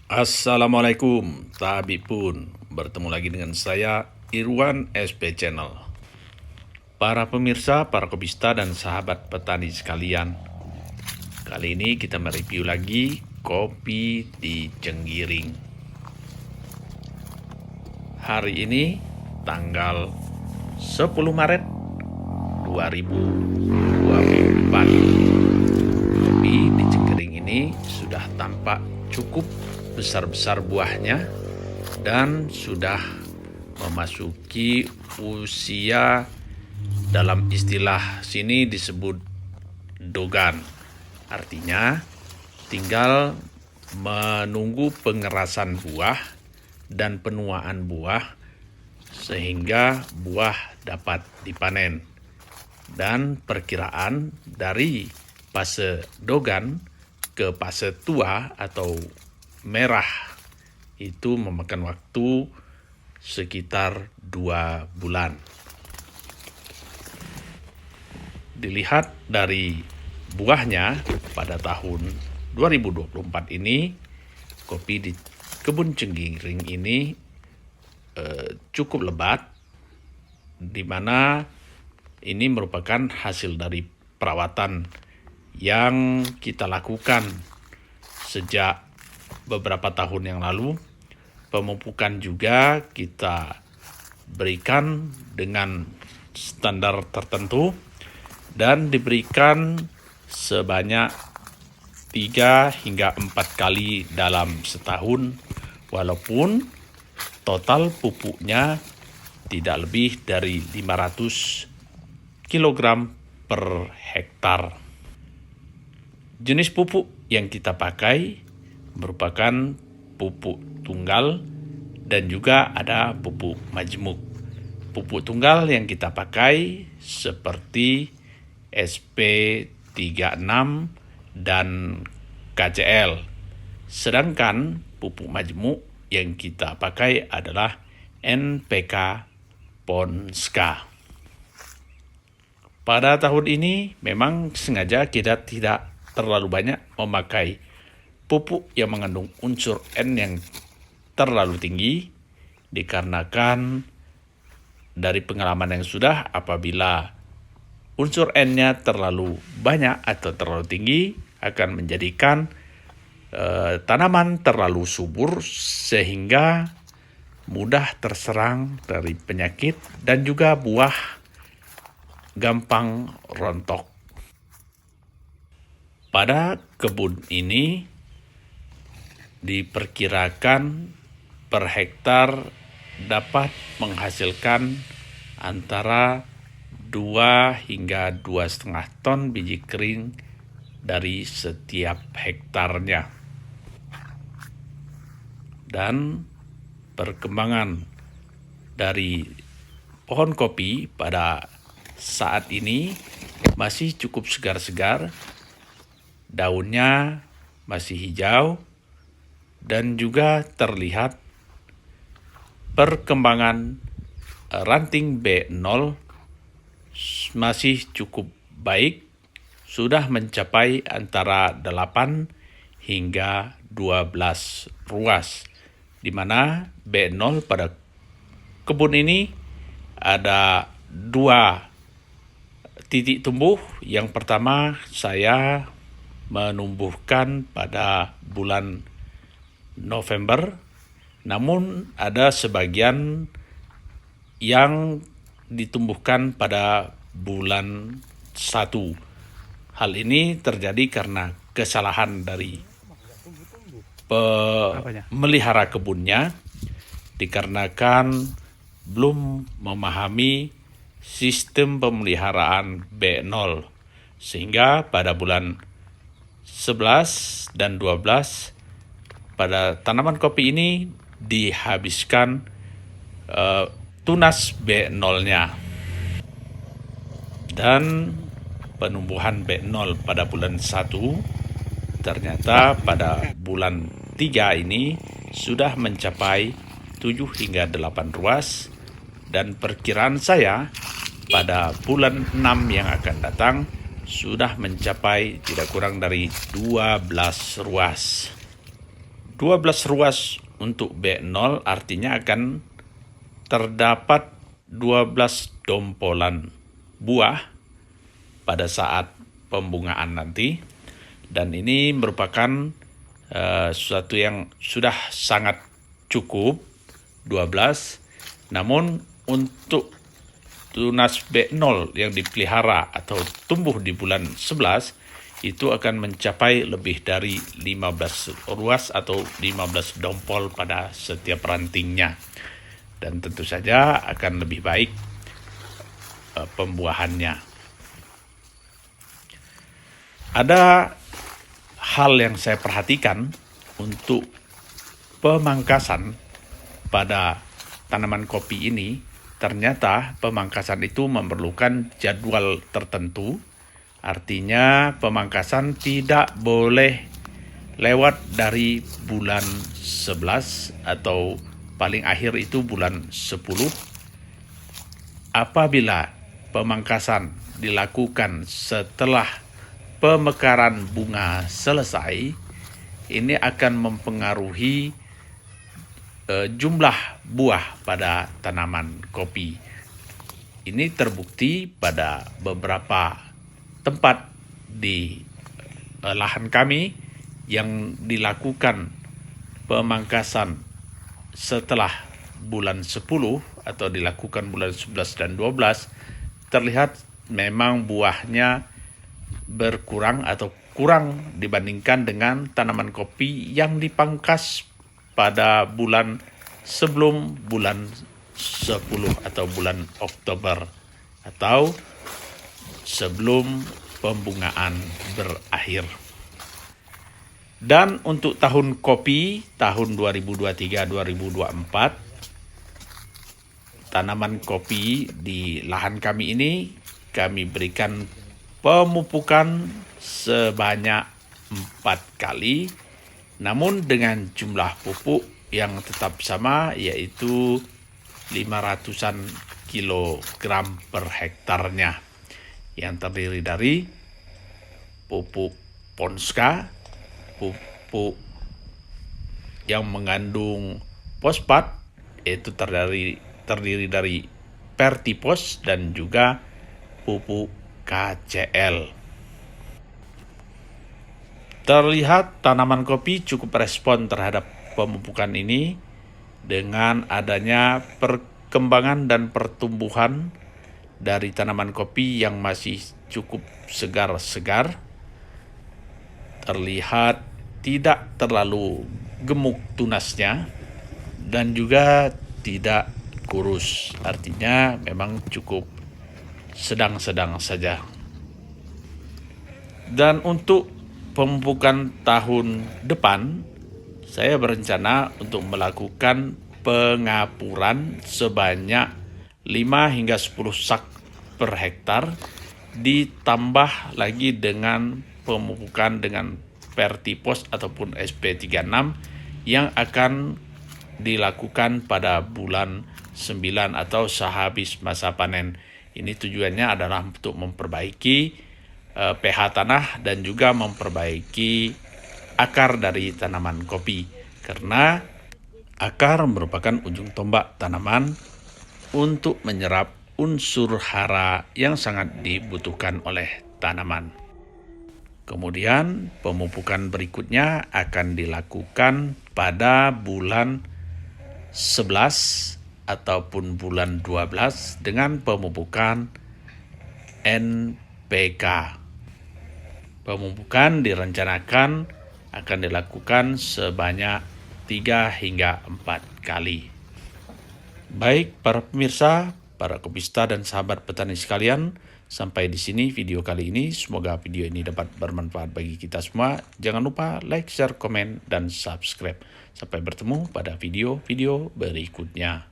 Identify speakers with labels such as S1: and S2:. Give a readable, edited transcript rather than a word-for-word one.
S1: Assalamualaikum, Tabi pun bertemu lagi dengan saya Irwan SP Channel. Para pemirsa, para kobista dan sahabat petani sekalian, kali ini kita mereview lagi kopi di Cenggiring. Hari ini tanggal 10 Maret 2024. Kopi di Cenggiring ini sudah tampak cukup besar-besar buahnya dan sudah memasuki usia, dalam istilah sini disebut dogan. Artinya tinggal menunggu pengerasan buah dan penuaan buah sehingga buah dapat dipanen. Dan perkiraan dari fase dogan ke fase tua atau merah itu memakan waktu sekitar 2 bulan. Dilihat dari buahnya pada tahun 2024 ini, kopi di kebun Cenggiring ini cukup lebat, di mana ini merupakan hasil dari perawatan yang kita lakukan sejak beberapa tahun yang lalu. Pemupukan juga kita berikan dengan standar tertentu dan diberikan sebanyak 3 hingga 4 kali dalam setahun, walaupun total pupuknya tidak lebih dari 500 kg per hektar. Jenis pupuk yang kita pakai merupakan pupuk tunggal dan juga ada pupuk majemuk. Pupuk tunggal yang kita pakai seperti SP36 dan KCL. Sedangkan pupuk majemuk yang kita pakai adalah NPK Ponska. Pada tahun ini memang sengaja kita tidak terlalu banyak memakai pupuk yang mengandung unsur N yang terlalu tinggi, dikarenakan dari pengalaman yang sudah, apabila unsur N-nya terlalu banyak atau terlalu tinggi akan menjadikan tanaman terlalu subur sehingga mudah terserang dari penyakit dan juga buah gampang rontok. Pada kebun ini diperkirakan per hektar dapat menghasilkan antara 2 hingga 2,5 ton biji kering dari setiap hektarnya. Dan perkembangan dari pohon kopi pada saat ini masih cukup segar-segar, daunnya masih hijau, dan juga terlihat perkembangan ranting B0 masih cukup baik, sudah mencapai antara 8 hingga 12 ruas, di mana B0 pada kebun ini ada 2 titik tumbuh. Yang pertama saya menumbuhkan pada bulan November, namun ada sebagian yang ditumbuhkan pada bulan 1. Hal ini terjadi karena kesalahan dari pemelihara kebunnya, dikarenakan belum memahami sistem pemeliharaan B0, sehingga pada bulan 11 dan 12 pada tanaman kopi ini dihabiskan tunas B0-nya. Dan penumbuhan B0 pada bulan 1 ternyata pada bulan 3 ini sudah mencapai 7 hingga 8 ruas, dan perkiraan saya pada bulan 6 yang akan datang sudah mencapai tidak kurang dari 12 ruas. 12 ruas untuk B0 artinya akan terdapat 12 dompolan buah pada saat pembungaan nanti, dan ini merupakan sesuatu yang sudah sangat cukup 12. Namun untuk tunas B0 yang dipelihara atau tumbuh di bulan 11 itu akan mencapai lebih dari 15 ruas atau 15 dompol pada setiap rantingnya, dan tentu saja akan lebih baik pembuahannya. Ada hal yang saya perhatikan untuk pemangkasan pada tanaman kopi ini. Ternyata pemangkasan itu memerlukan jadwal tertentu. Artinya pemangkasan tidak boleh lewat dari bulan 11 atau paling akhir itu bulan 10. Apabila pemangkasan dilakukan setelah pemekaran bunga selesai, ini akan mempengaruhi jumlah buah pada tanaman kopi. Ini terbukti pada beberapa tempat di lahan kami yang dilakukan pemangkasan setelah bulan 10 atau dilakukan bulan 11 dan 12, terlihat memang buahnya berkurang atau kurang dibandingkan dengan tanaman kopi yang dipangkas pada bulan sebelum bulan 10 atau bulan Oktober atau sebelum pembungaan berakhir. Dan untuk tahun kopi tahun 2023-2024, tanaman kopi di lahan kami ini kami berikan pemupukan sebanyak 4 kali, namun dengan jumlah pupuk yang tetap sama, yaitu 500-an kilogram per hektarnya, yang terdiri dari pupuk Ponska, pupuk yang mengandung fosfat, yaitu terdiri dari Pertipos, dan juga pupuk KCL. Terlihat tanaman kopi cukup respon terhadap pemupukan ini dengan adanya perkembangan dan pertumbuhan dari tanaman kopi yang masih cukup segar-segar. Terlihat tidak terlalu gemuk tunasnya dan juga tidak kurus. Artinya memang cukup sedang-sedang saja. Dan untuk pemupukan tahun depan, saya berencana untuk melakukan pengapuran sebanyak 5 hingga 10 sak per hektar, ditambah lagi dengan pemupukan dengan Pertipos ataupun SP36 yang akan dilakukan pada bulan 9 atau sehabis masa panen. Ini tujuannya adalah untuk memperbaiki pH tanah dan juga memperbaiki akar dari tanaman kopi, karena akar merupakan ujung tombak tanaman untuk menyerap unsur hara yang sangat dibutuhkan oleh tanaman. Kemudian pemupukan berikutnya akan dilakukan pada bulan 11 ataupun bulan 12 dengan pemupukan NPK. Pemupukan direncanakan akan dilakukan sebanyak 3 hingga 4 kali. Baik para pemirsa, para kopista dan sahabat petani sekalian, sampai di sini video kali ini. Semoga video ini dapat bermanfaat bagi kita semua. Jangan lupa like, share, komen, dan subscribe. Sampai bertemu pada video-video berikutnya.